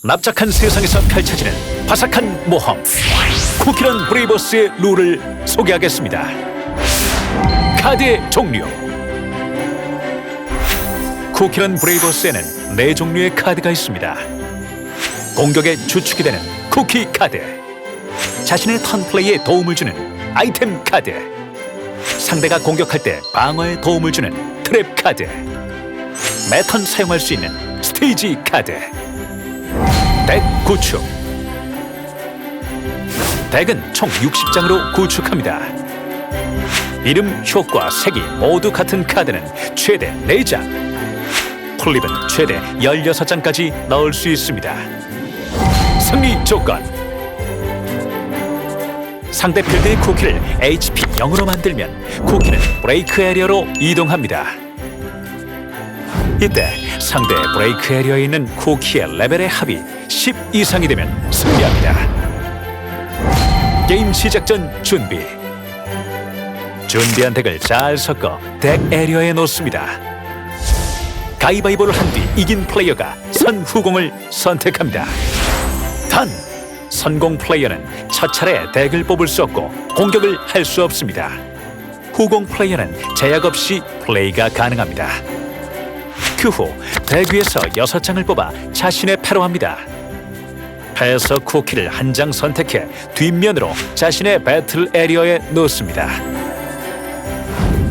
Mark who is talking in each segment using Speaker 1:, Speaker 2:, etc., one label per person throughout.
Speaker 1: 납작한 세상에서 펼쳐지는 바삭한 모험, 쿠키런 브레이버스의 룰을 소개하겠습니다. 카드의 종류. 쿠키런 브레이버스에는 4종류의 카드가 있습니다. 공격에 주축이 되는 쿠키 카드, 자신의 턴 플레이에 도움을 주는 아이템 카드, 상대가 공격할 때 방어에 도움을 주는 트랩 카드, 매턴 사용할 수 있는 스테이지 카드. 덱 구축. 덱은 총 60장으로 구축합니다. 이름, 효과, 색이 모두 같은 카드는 최대 4장, 플립은 최대 16장까지 넣을 수 있습니다. 승리 조건. 상대 필드의 쿠키를 HP 0으로 만들면 쿠키는 브레이크 에리어로 이동합니다. 이때 상대 브레이크 에리어에 있는 쿠키의 레벨의 합이 10 이상이 되면 승리합니다. 게임 시작 전 준비. 준비한 덱을 잘 섞어 덱 에리어에 놓습니다. 가위바위보를 한 뒤 이긴 플레이어가 선후공을 선택합니다. 단, 선공 플레이어는 첫 차례 덱을 뽑을 수 없고 공격을 할 수 없습니다. 후공 플레이어는 제약 없이 플레이가 가능합니다. 그 후 덱 위에서 6장을 뽑아 자신의 패로 합니다. 패에서 쿠키를 한 장 선택해 뒷면으로 자신의 배틀 에리어에 놓습니다.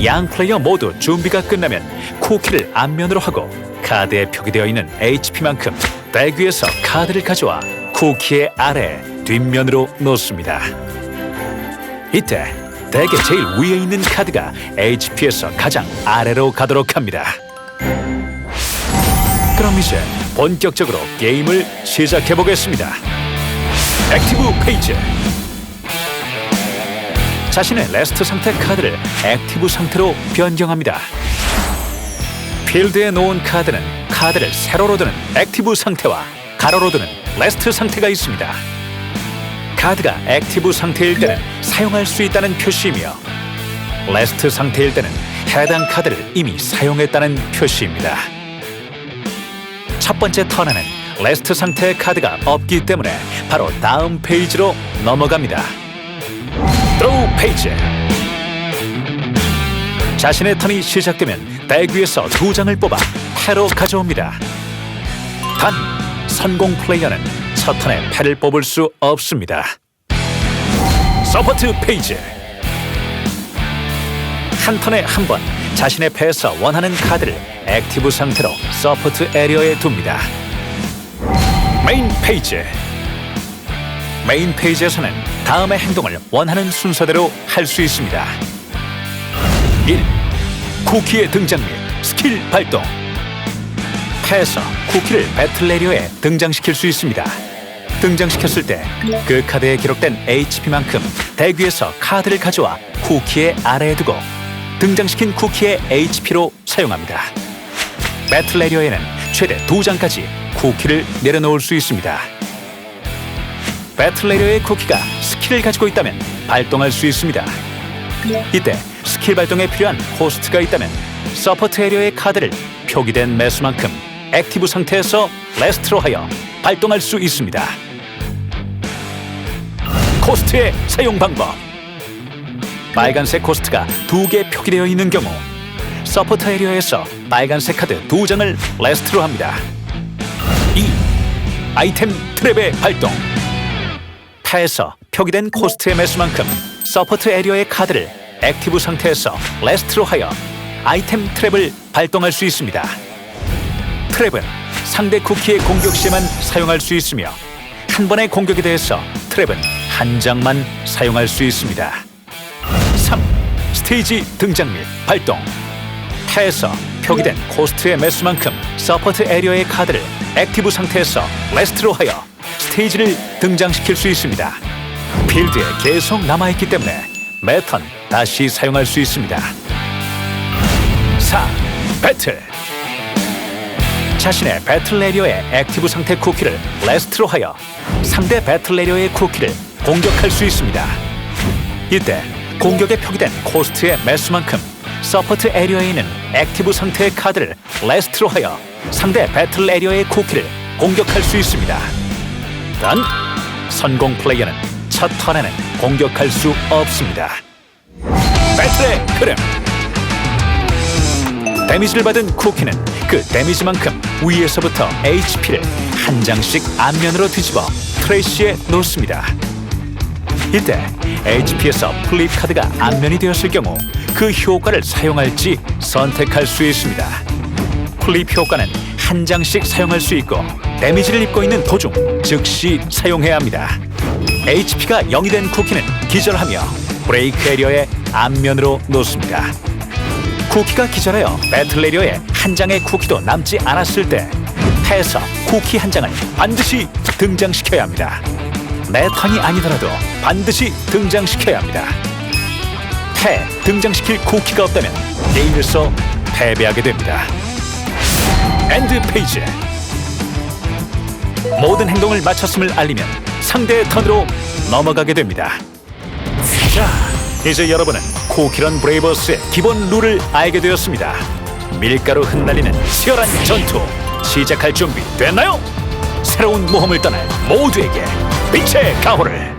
Speaker 1: 양 플레이어 모두 준비가 끝나면 쿠키를 앞면으로 하고 카드에 표기되어 있는 HP만큼 덱 위에서 카드를 가져와 쿠키의 아래 뒷면으로 놓습니다. 이때 덱의 제일 위에 있는 카드가 HP에서 가장 아래로 가도록 합니다. 그럼 이제 본격적으로 게임을 시작해보겠습니다. 액티브 페이지. 자신의 레스트 상태 카드를 액티브 상태로 변경합니다. 필드에 놓은 카드는 카드를 세로로 드는 액티브 상태와 가로로 드는 레스트 상태가 있습니다. 카드가 액티브 상태일 때는 사용할 수 있다는 표시이며 레스트 상태일 때는 해당 카드를 이미 사용했다는 표시입니다. 첫 번째 턴에는 레스트 상태의 카드가 없기 때문에 바로 다음 페이지로 넘어갑니다. 드로우 페이지. 자신의 턴이 시작되면 덱 위에서 2장을 뽑아 패로 가져옵니다. 단, 선공 플레이어는 첫 턴에 패를 뽑을 수 없습니다. 서포트 페이지. 한 턴에 한 번 자신의 패에서 원하는 카드를 액티브 상태로 서포트 에리어에 둡니다. 메인 페이지. 메인 페이지에서는 다음의 행동을 원하는 순서대로 할 수 있습니다. 1. 쿠키의 등장 및 스킬 발동. 패에서 쿠키를 배틀 에리어에 등장시킬 수 있습니다. 등장시켰을 때 그 카드에 기록된 HP만큼 덱 위에서 카드를 가져와 쿠키의 아래에 두고 등장시킨 쿠키의 HP로 사용합니다. 배틀 에리어에는 최대 2장까지 쿠키를 내려놓을 수 있습니다. 배틀 에리어의 쿠키가 스킬을 가지고 있다면 발동할 수 있습니다. 이때 스킬 발동에 필요한 코스트가 있다면 서포트 에리어의 카드를 표기된 매수만큼 액티브 상태에서 레스트로 하여 발동할 수 있습니다. 코스트의 사용 방법. 빨간색 코스트가 2개 표기되어 있는 경우 서포트 에리어에서 빨간색 카드 2장을 레스트로 합니다. 2. 아이템 트랩의 발동. 패에서 표기된 코스트의 매수만큼 서포트 에리어의 카드를 액티브 상태에서 레스트로 하여 아이템 트랩을 발동할 수 있습니다. 트랩은 상대 쿠키의 공격 시에만 사용할 수 있으며 한 번의 공격에 대해서 트랩은 한 장만 사용할 수 있습니다. 3. 스테이지 등장 및 발동. 패에서 표기된 코스트의 매수만큼 서포트 에리어의 카드를 액티브 상태에서 레스트로 하여 스테이지를 등장시킬 수 있습니다. 필드에 계속 남아있기 때문에 매턴 다시 사용할 수 있습니다. 4. 배틀. 자신의 배틀 에리어의 액티브 상태 쿠키를 레스트로 하여 상대 배틀 에리어의 쿠키를 공격할 수 있습니다. 이때 공격에 표기된 코스트의 매수만큼 서포트 에리어에 있는 액티브 상태의 카드를 레스트로 하여 상대 배틀 에리어의 쿠키를 공격할 수 있습니다. 단 선공 플레이어는 첫 턴에는 공격할 수 없습니다. 배틀의 흐름. 데미지를 받은 쿠키는 그 데미지만큼 위에서부터 HP를 한 장씩 앞면으로 뒤집어 트래쉬에 놓습니다. 이때 HP에서 플립 카드가 앞면이 되었을 경우 그 효과를 사용할지 선택할 수 있습니다. 플립 효과는 한 장씩 사용할 수 있고 데미지를 입고 있는 도중 즉시 사용해야 합니다. HP가 0이 된 쿠키는 기절하며 브레이크 에리어의 앞면으로 놓습니다. 쿠키가 기절하여 배틀 에리어에 한 장의 쿠키도 남지 않았을 때 패에서 쿠키 한 장을 반드시 등장시켜야 합니다. 내 턴이 아니더라도 반드시 등장시켜야 합니다. 패 등장시킬 쿠키가 없다면 게임에서 패배하게 됩니다. 엔드 페이지. 모든 행동을 마쳤음을 알리면 상대의 턴으로 넘어가게 됩니다. 자, 이제 여러분은 쿠키런 브레이버스의 기본 룰을 알게 되었습니다. 밀가루 흩날리는 치열한 전투 시작할 준비 됐나요? 새로운 모험을 떠날 모두에게 빛의 가호를.